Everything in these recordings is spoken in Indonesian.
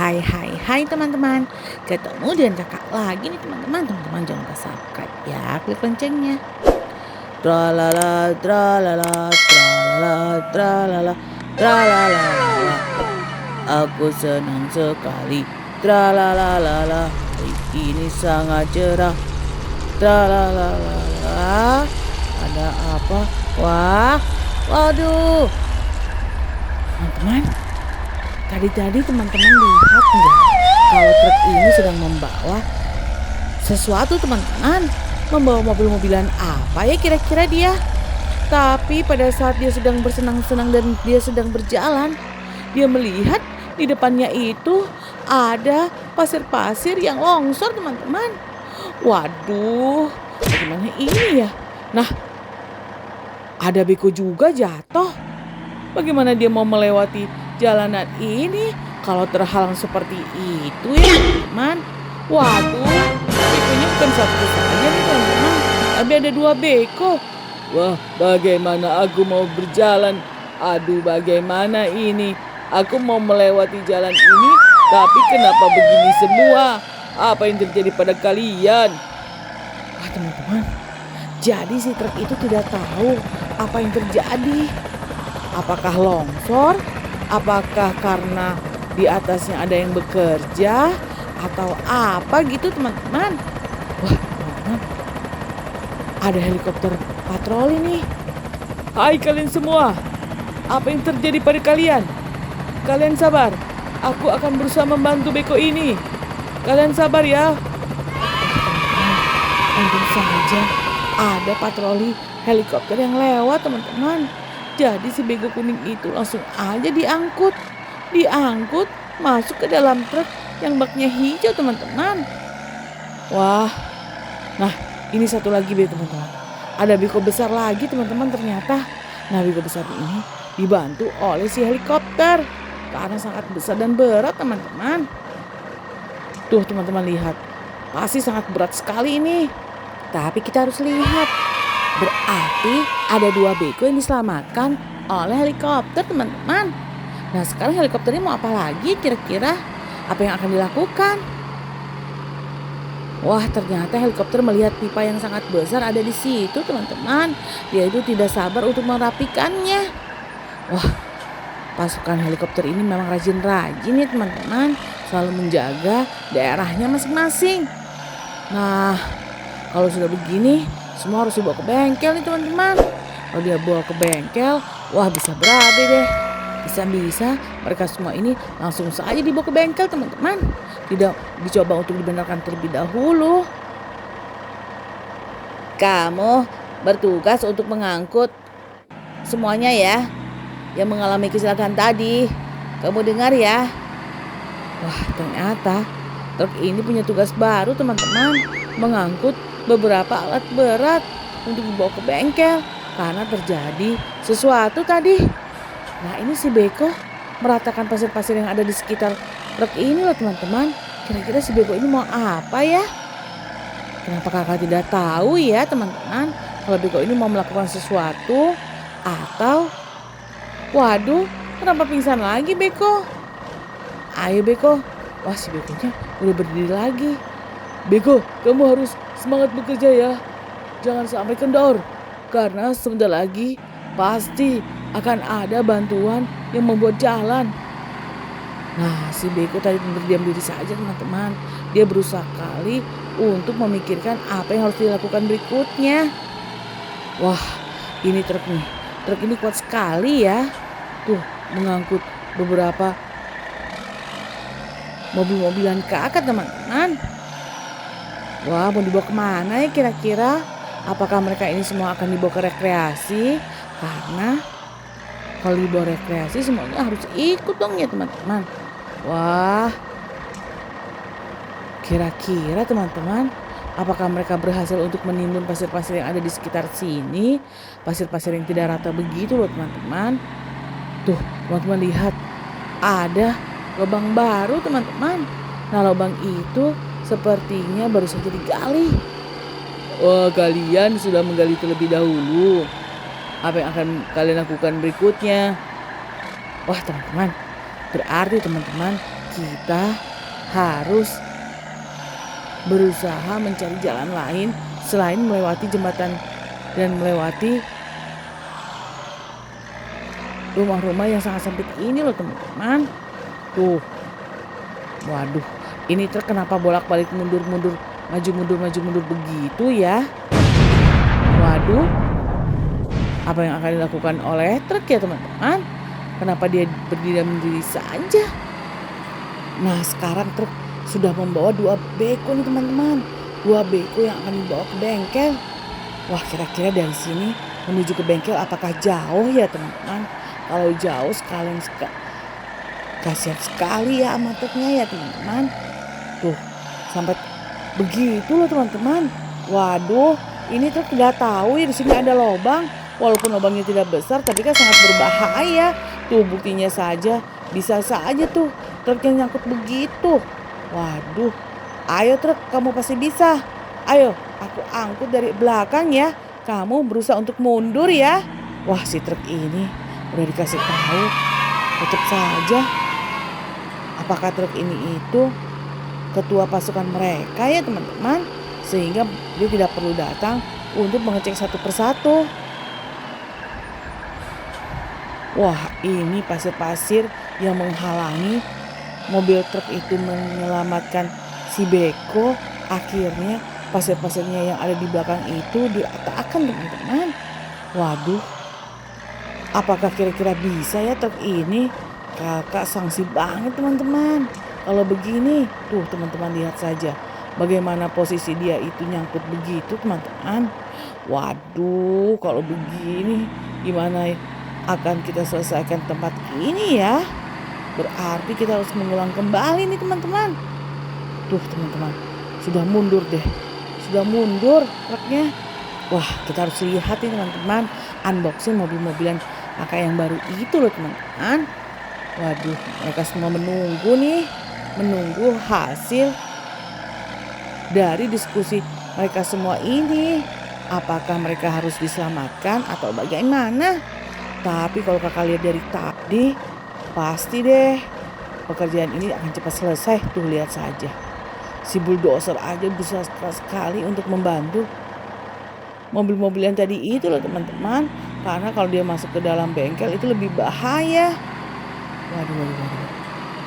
Hai teman-teman. Ketemu dengan kakak lagi nih teman-teman. Teman-teman jangan lupa subscribe ya, klik loncengnya. Tralala tralala tralala tralala tralala. Aku senang sekali. Tralalalala. Hari ini sangat cerah. Tralalalala. Ada apa? Wah. Waduh. Teman-teman, tadi teman-teman lihat enggak kalau truk ini sedang membawa sesuatu teman-teman. Membawa mobil-mobilan apa ya kira-kira dia? Tapi pada saat dia sedang bersenang-senang dan dia sedang berjalan, dia melihat di depannya itu ada pasir-pasir yang longsor teman-teman. Waduh, bagaimana ini ya? Nah, ada beko juga jatuh. Bagaimana dia mau melewati jalanan ini kalau terhalang seperti itu ya teman? Waduh, bekonya bukan satu saja nih teman-teman, tapi ada 2 beko. Wah, bagaimana aku mau berjalan? Aduh, bagaimana ini? Aku mau melewati jalan ini, tapi kenapa begini semua? Apa yang terjadi pada kalian? Wah teman-teman, jadi si truk itu tidak tahu apa yang terjadi. Apakah longsor? Apakah karena di atasnya ada yang bekerja? Atau apa gitu teman-teman? Wah teman-teman, ada helikopter patroli nih. Hai kalian semua, apa yang terjadi pada kalian? Kalian sabar, aku akan berusaha membantu beko ini. Kalian sabar ya. Untung saja ada patroli helikopter yang lewat teman-teman. Jadi si bego kuning itu langsung aja diangkut masuk ke dalam truk yang baknya hijau teman-teman. Wah, nah ini satu lagi teman-teman. Ada beko besar lagi teman-teman ternyata. Nah beko besar ini dibantu oleh si helikopter karena sangat besar dan berat teman-teman. Tuh teman-teman lihat, pasti sangat berat sekali ini. Tapi kita harus lihat. Berarti ada 2 beko yang diselamatkan oleh helikopter teman-teman. Nah sekarang helikopternya mau apa lagi kira-kira? Apa yang akan dilakukan? Wah ternyata helikopter melihat pipa yang sangat besar ada di situ teman-teman. Dia itu tidak sabar untuk merapikannya. Wah pasukan helikopter ini memang rajin-rajin ya teman-teman. Selalu menjaga daerahnya masing-masing. Nah kalau sudah begini semua harus dibawa ke bengkel nih teman-teman. Kalau dia bawa ke bengkel, wah bisa berabe deh. Bisa-bisa mereka semua ini langsung saja dibawa ke bengkel teman-teman. Tidak dicoba untuk dibenarkan terlebih dahulu. Kamu bertugas untuk mengangkut semuanya ya yang mengalami kecelakaan tadi. Kamu dengar ya? Wah ternyata truk ini punya tugas baru teman-teman. Mengangkut beberapa alat berat untuk dibawa ke bengkel karena terjadi sesuatu tadi. Nah ini si beko meratakan pasir-pasir yang ada di sekitar truk ini loh teman-teman. Kira-kira si beko ini mau apa ya? Kenapa kakak tidak tahu ya teman-teman? Kalau beko ini mau melakukan sesuatu atau waduh kenapa pingsan lagi beko? Ayo beko. Wah si bekonya udah berdiri lagi. Beko, kamu harus semangat bekerja ya. Jangan sampai kendor. Karena sebentar lagi pasti akan ada bantuan yang membuat jalan. Nah, si beko tadi berdiam diri saja teman-teman. Dia berusaha kali untuk memikirkan apa yang harus dilakukan berikutnya. Wah, ini truk nih. Truk ini kuat sekali ya. Tuh, mengangkut beberapa mobil-mobilan kakak teman-teman. Wah mau dibawa kemana ya kira-kira? Apakah mereka ini semua akan dibawa ke rekreasi? Karena kalau dibawa rekreasi semuanya harus ikut dong ya teman-teman. Wah kira-kira teman-teman, apakah mereka berhasil untuk menimbun pasir-pasir yang ada di sekitar sini? Pasir-pasir yang tidak rata begitu loh teman-teman. Tuh teman-teman lihat, ada lubang baru teman-teman. Nah lubang itu sepertinya baru saja digali. Wah kalian sudah menggali terlebih dahulu. Apa yang akan kalian lakukan berikutnya? Wah teman-teman, berarti teman-teman kita harus berusaha mencari jalan lain selain melewati jembatan dan melewati rumah-rumah yang sangat sempit ini loh teman-teman. Tuh, waduh, ini truk kenapa bolak-balik mundur-mundur, maju-mundur begitu ya? Waduh, apa yang akan dilakukan oleh truk ya teman-teman? Kenapa dia berdiam diri saja? Nah, sekarang truk sudah membawa 2 beko nih teman-teman. 2 beko yang akan dibawa ke bengkel. Wah, kira-kira dari sini menuju ke bengkel apakah jauh ya teman-teman? Kalau jauh kasihan sekali ya sama truknya ya teman-teman. Tuh, sampai begitu loh teman-teman. Waduh, ini truk tidak tahu ya di sini ada lubang. Walaupun lubangnya tidak besar tapi kan sangat berbahaya. Tuh buktinya saja, bisa saja tuh truk yang nyangkut begitu. Waduh, ayo truk, kamu pasti bisa. Ayo, aku angkut dari belakang ya. Kamu berusaha untuk mundur ya. Wah, si truk ini udah dikasih tahu, tetap saja. Apakah truk ini itu ketua pasukan mereka ya teman-teman? Sehingga dia tidak perlu datang untuk mengecek satu persatu. Wah, ini pasir-pasir yang menghalangi mobil truk itu menyelamatkan si beko. Akhirnya pasir-pasirnya yang ada di belakang itu diratakan teman-teman. Waduh, apakah kira-kira bisa ya truk ini? Kakak sanksi banget teman-teman. Kalau begini, tuh teman-teman lihat saja bagaimana posisi dia itu nyangkut begitu teman-teman. Waduh, kalau begini gimana akan kita selesaikan tempat ini ya? Berarti kita harus mengulang kembali nih teman-teman. Tuh teman-teman, sudah mundur deh. Sudah mundur truknya. Wah, kita harus lihat nih teman-teman, unboxing mobil-mobilan kakak yang baru itu loh teman-teman. Waduh, mereka semua menunggu nih. Menunggu hasil dari diskusi mereka semua ini. Apakah mereka harus diselamatkan atau bagaimana? Tapi kalau kakak lihat dari tadi, pasti deh pekerjaan ini akan cepat selesai. Tuh lihat saja, si bulldozer aja bisa sekali untuk membantu mobil-mobil yang tadi itu loh teman-teman. Karena kalau dia masuk ke dalam bengkel itu lebih bahaya. Waduh.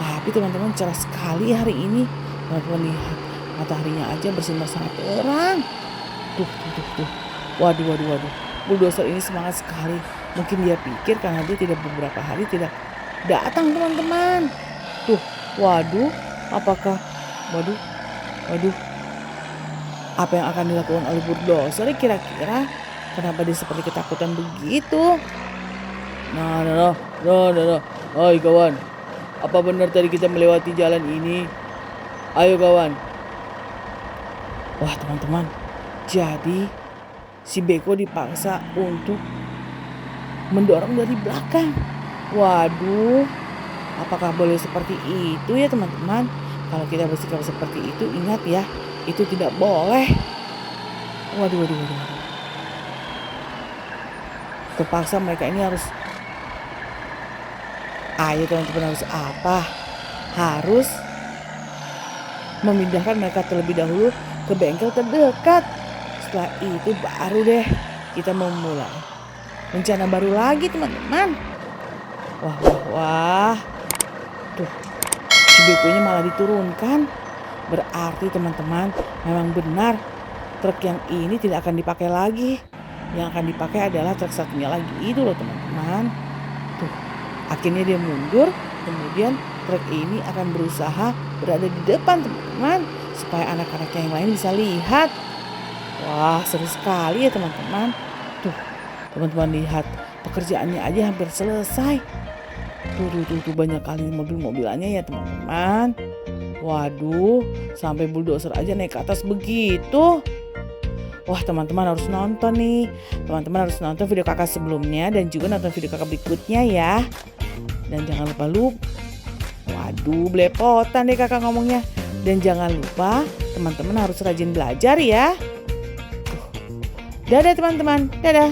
Tapi teman-teman, cerah sekali hari ini. Teman-teman lihat, mataharinya aja bersinar sangat terang. Tuh. Waduh. Bulldozer ini semangat sekali. Mungkin dia pikir karena dia tidak beberapa hari tidak datang teman-teman. Tuh, waduh. Apakah, waduh. Apa yang akan dilakukan oleh bulldozer kira-kira? Kenapa dia seperti ketakutan begitu? Nah. Hai kawan, apa benar tadi kita melewati jalan ini? Ayo kawan. Wah teman-teman, jadi si beko dipaksa untuk mendorong dari belakang. Waduh, apakah boleh seperti itu ya teman-teman? Kalau kita bersikap seperti itu, ingat ya, itu tidak boleh. Waduh. Terpaksa mereka ini harus, ayo teman-teman, harus apa? Harus memindahkan mereka terlebih dahulu ke bengkel terdekat. Setelah itu baru deh kita memulai rencana baru lagi teman-teman. Wah. Tuh, si bekonya malah diturunkan. Berarti teman-teman, memang benar truk yang ini tidak akan dipakai lagi. Yang akan dipakai adalah truk satunya lagi itu loh teman-teman. Tuh, akhirnya dia mundur. Kemudian truk ini akan berusaha berada di depan teman-teman, supaya anak-anak yang lain bisa lihat. Wah, seru sekali ya teman-teman. Tuh, teman-teman lihat, pekerjaannya aja hampir selesai. Tuh banyak kali mobil-mobilannya ya teman-teman. Waduh, sampai bulldozer aja naik ke atas begitu. Wah, teman-teman harus nonton nih. Teman-teman harus nonton video kakak sebelumnya dan juga nonton video kakak berikutnya ya. Dan jangan lupa. Waduh, belepotan deh kakak ngomongnya. Dan jangan lupa teman-teman harus rajin belajar ya. Dadah teman-teman, dadah.